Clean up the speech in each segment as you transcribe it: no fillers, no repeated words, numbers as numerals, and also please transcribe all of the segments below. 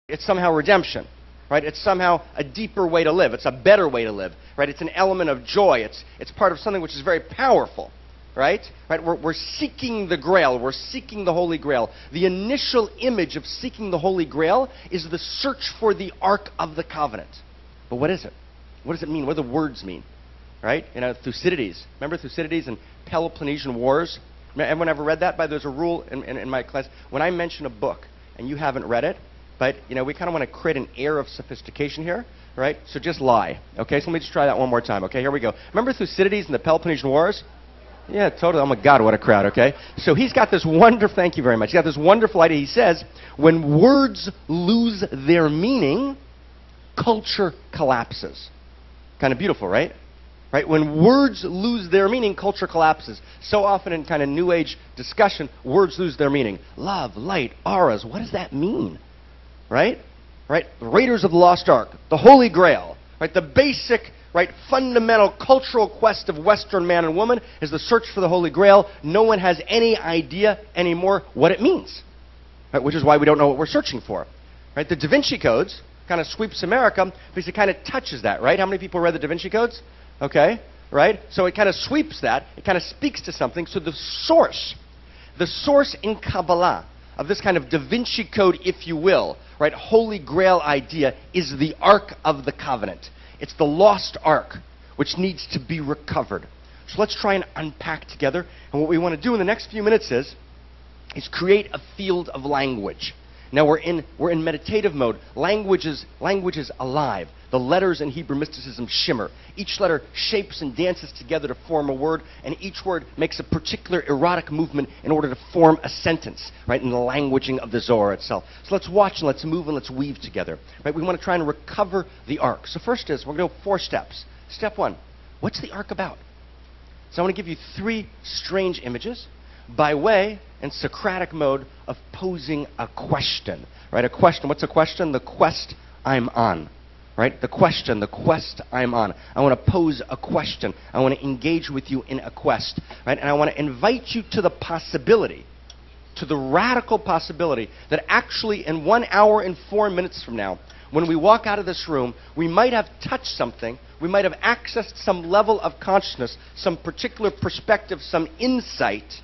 It's somehow redemption, right? It's somehow a deeper way to live. It's a better way to live, right? It's an element of joy. It's part of something which is very powerful, right? We're seeking the Grail. We're seeking the Holy Grail. The initial image of seeking the Holy Grail is the search for the Ark of the Covenant. But what is it? What does it mean? What do the words mean? Right? You know, Thucydides. Remember Thucydides and Peloponnesian Wars? Everyone ever read that? But there's a rule in my class. When I mention a book and you haven't read it, but you know, we kind of want to create an air of sophistication here, right? So just lie. Okay, so let me just try that one more time. Okay, here we go. Remember Thucydides and the Peloponnesian Wars? Yeah, totally. Oh my God, what a crowd. Okay, so he's got this wonderful. Thank you very much. He's got this wonderful idea. He says, when words lose their meaning, culture collapses. Kind of beautiful, right? Right? When words lose their meaning, culture collapses. So often in kind of New Age discussion, words lose their meaning. Love, light, auras. What does that mean? Right? Right? The Raiders of the Lost Ark, the Holy Grail, right? The basic, right, fundamental cultural quest of Western man and woman is the search for the Holy Grail. No one has any idea anymore what it means, right? Which is why we don't know what we're searching for, right? The Da Vinci Codes kind of sweeps America because it kind of touches that, right? How many people read the Da Vinci Codes? Okay, right? So it kind of sweeps that. It kind of speaks to something. So the source in Kabbalah of this kind of Da Vinci Code, if you will, right, Holy Grail idea is the Ark of the Covenant. It's the lost Ark, which needs to be recovered. So let's try and unpack together. And what we want to do in the next few minutes is create a field of language. Now we're in meditative mode. Language is alive. The letters in Hebrew mysticism shimmer. Each letter shapes and dances together to form a word, and each word makes a particular erotic movement in order to form a sentence, right, in the languaging of the Zohar itself. So let's watch and let's move and let's weave together. Right? We want to try and recover the Ark. So first is, we're going to go 4 steps. Step 1, what's the Ark about? So I want to give you 3 strange images by way, in Socratic mode, of posing a question. Right? A question. What's a question? The quest I'm on. Right? The question, the quest I'm on. I want to pose a question. I want to engage with you in a quest. Right? And I want to invite you to the possibility, to the radical possibility, that actually in 1 hour and 4 minutes from now, when we walk out of this room, we might have touched something, we might have accessed some level of consciousness, some particular perspective, some insight,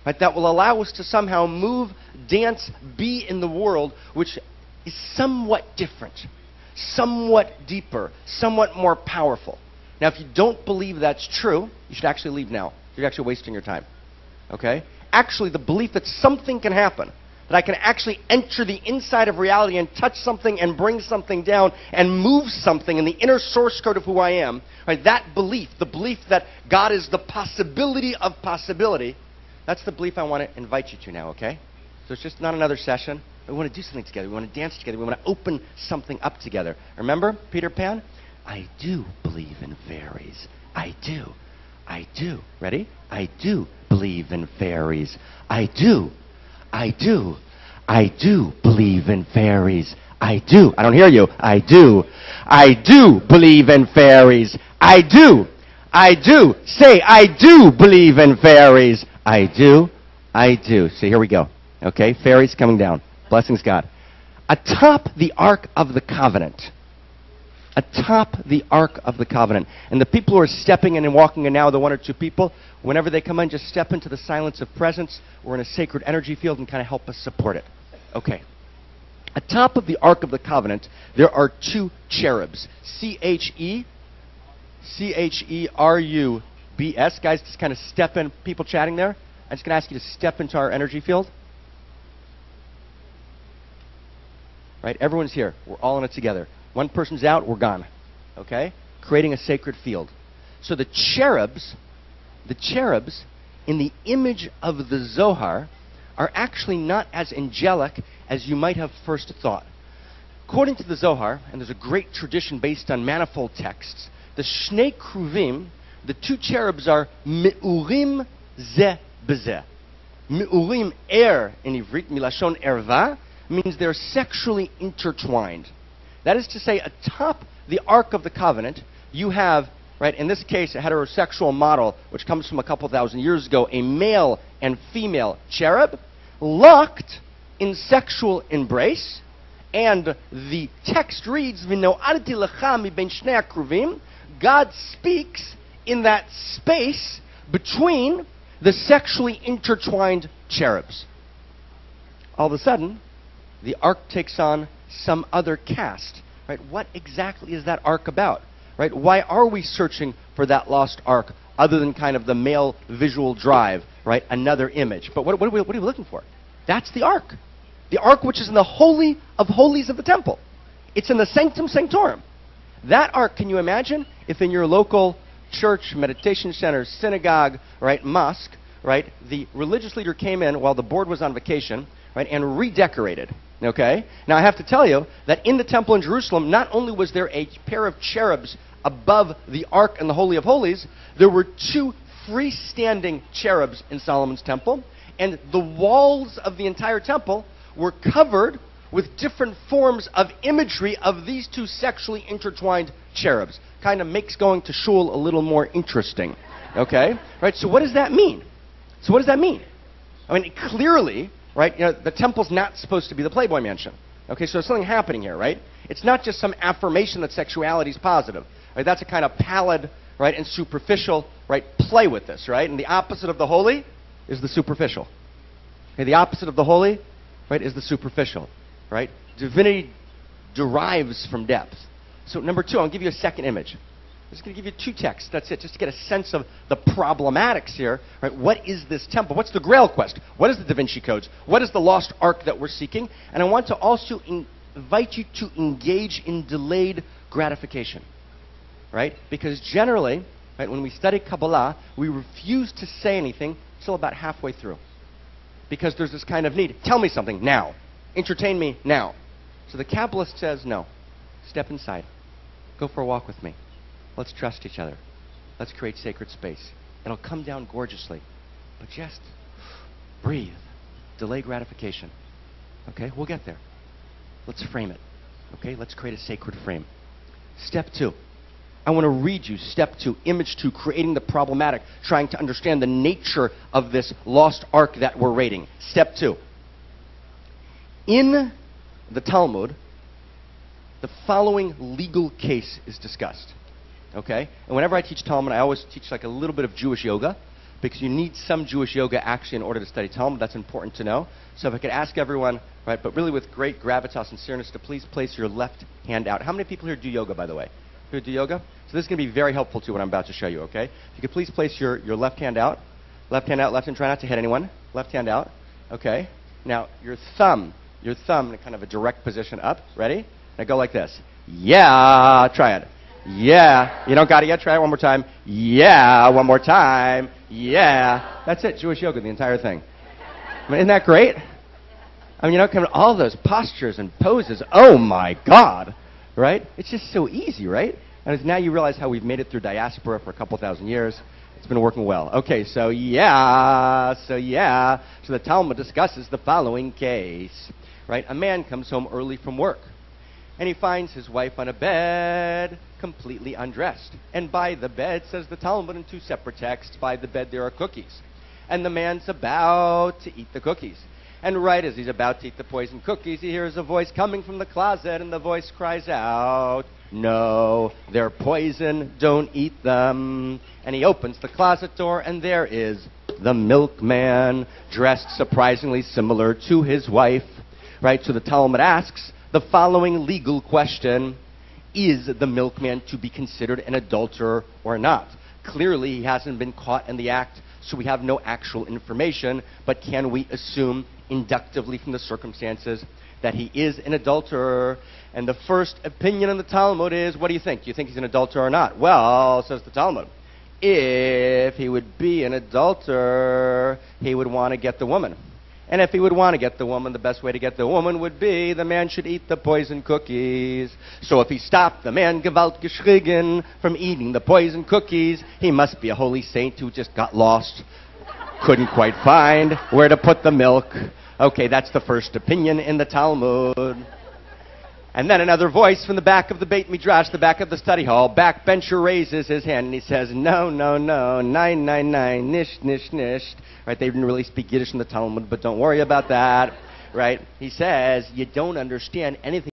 right, that will allow us to somehow move, dance, be in the world, which is somewhat different, somewhat deeper, somewhat more powerful. Now, if you don't believe that's true, you should actually leave now. You're actually wasting your time. Okay? Actually, the belief that something can happen, that I can actually enter the inside of reality and touch something and bring something down and move something in the inner source code of who I am, right, that belief, the belief that God is the possibility of possibility, that's the belief I want to invite you to now, okay? So it's just not another session. We want to do something together. We want to dance together. We want to open something up together. Remember Peter Pan? I do believe in fairies. I do. I do. Ready? I do believe in fairies. I do. I do. I do believe in fairies. I do. I don't hear you. I do. I do believe in fairies. I do. I do. Say, I do believe in fairies. I do. I do. See, here we go. Okay, fairies coming down. Blessings, God. Atop the Ark of the Covenant. Atop the Ark of the Covenant. And the people who are stepping in and walking in now, the 1 or 2 people, whenever they come in, just step into the silence of presence. We're in a sacred energy field and kind of help us support it. Okay. Atop of the Ark of the Covenant, there are 2 cherubs. C-H-E-R-U-B-S. Guys, just kind of step in. People chatting there. I'm just going to ask you to step into our energy field. Right? Everyone's here. We're all in it together. One person's out, we're gone. Okay? Creating a sacred field. So the cherubs in the image of the Zohar are actually not as angelic as you might have first thought. According to the Zohar, and there's a great tradition based on manifold texts, the Shnei Kruvim, the 2 cherubs are Me'urim Zeh B'Zeh. Me'urim, er in Ivrit, milashon erva, means they're sexually intertwined. That is to say, atop the Ark of the Covenant, you have, right, in this case, a heterosexual model, which comes from a couple thousand years ago, a male and female cherub, locked in sexual embrace, And the text reads, "V'no'adti lecha mi bein shnei hakruvim." God speaks in that space between the sexually intertwined cherubs. All of a sudden, the ark takes on some other cast. Right? What exactly is that ark about? Right? Why are we searching for that lost ark other than kind of the male visual drive, right? Another image. But what are we looking for? That's the ark. The ark which is in the Holy of Holies of the temple. It's in the Sanctum Sanctorum. That ark, can you imagine if in your local church, meditation center, synagogue, right, mosque, right, the religious leader came in while the board was on vacation, right, and redecorated. Okay? Now I have to tell you that in the temple in Jerusalem, not only was there a pair of cherubs above the ark and the Holy of Holies, there were two freestanding cherubs in Solomon's temple, and the walls of the entire temple were covered with different forms of imagery of these two sexually intertwined cherubs. Kind of makes going to shul a little more interesting. Okay? Right? So what does that mean? I mean, clearly, right, the temple's not supposed to be the Playboy Mansion. Okay, so there's something happening here, right? It's not just some affirmation that sexuality is positive. Right? That's a kind of pallid, right, and superficial, right, play with this, right? And the opposite of the holy is the superficial. Okay, the opposite of the holy, right, is the superficial, right? Divinity derives from depth. So number two, I'll give you a second image. I'm just going to give you two texts. That's it, just to get a sense of the problematics here. Right? What is this temple? What's the Grail quest? What is the Da Vinci Codes? What is the lost ark that we're seeking? And I want to also invite you to engage in delayed gratification. Right? Because generally, right, when we study Kabbalah, we refuse to say anything until about halfway through. Because there's this kind of need. Tell me something now. Entertain me now. So the Kabbalist says, no. Step inside. Go for a walk with me. Let's trust each other. Let's create sacred space. It'll come down gorgeously. But just breathe. Delay gratification. Okay? We'll get there. Let's frame it. Okay? Let's create a sacred frame. Step two. I want to read you step two, image two, creating the problematic, trying to understand the nature of this lost ark that we're raiding. Step two. In the Talmud, the following legal case is discussed. Okay? And whenever I teach Talmud, I always teach like a little bit of Jewish yoga, because you need some Jewish yoga actually in order to study Talmud. That's important to know. So if I could ask everyone, right, but really with great gravitas and sincereness, to please place your left hand out. How many people here do yoga, by the way? Who do yoga? So this is going to be very helpful to what I'm about to show you, okay? If you could please place your left hand out. Left hand out, left hand, try not to hit anyone. Left hand out. Okay? Now, your thumb in kind of a direct position up. Ready? Now go like this. Yeah! Try it. Yeah. You don't got it yet? Try it one more time. Yeah. One more time. Yeah. That's it. Jewish yoga, the entire thing. I mean, isn't that great? I mean, all those postures and poses. Oh, my God. Right? It's just so easy, right? And now you realize how we've made it through diaspora for a couple thousand years. It's been working well. Okay, so yeah. So the Talmud discusses the following case. Right? A man comes home early from work, and he finds his wife on a bed, completely undressed. And by the bed, says the Talmud in two separate texts, by the bed there are cookies. And the man's about to eat the cookies. And right as he's about to eat the poisoned cookies, he hears a voice coming from the closet, and the voice cries out, "No, they're poison, don't eat them." And he opens the closet door, and there is the milkman, dressed surprisingly similar to his wife. Right? So the Talmud asks the following legal question: is the milkman to be considered an adulterer or not? Clearly, he hasn't been caught in the act, so we have no actual information, but can we assume inductively from the circumstances that he is an adulterer? And the first opinion in the Talmud is, what do you think? Do you think he's an adulterer or not? Well, says the Talmud, if he would be an adulterer, he would want to get the woman. And if he would want to get the woman, the best way to get the woman would be the man should eat the poison cookies. So if he stopped the man gewalt geschrigen from eating the poison cookies, he must be a holy saint who just got lost, couldn't quite find where to put the milk. Okay, that's the first opinion in the Talmud. And then another voice from the back of the Beit Midrash, the back of the study hall, backbencher raises his hand and he says, no, nine, nish, nish. Right, they didn't really speak Yiddish in the Talmud, but don't worry about that. Right, he says, you don't understand anything.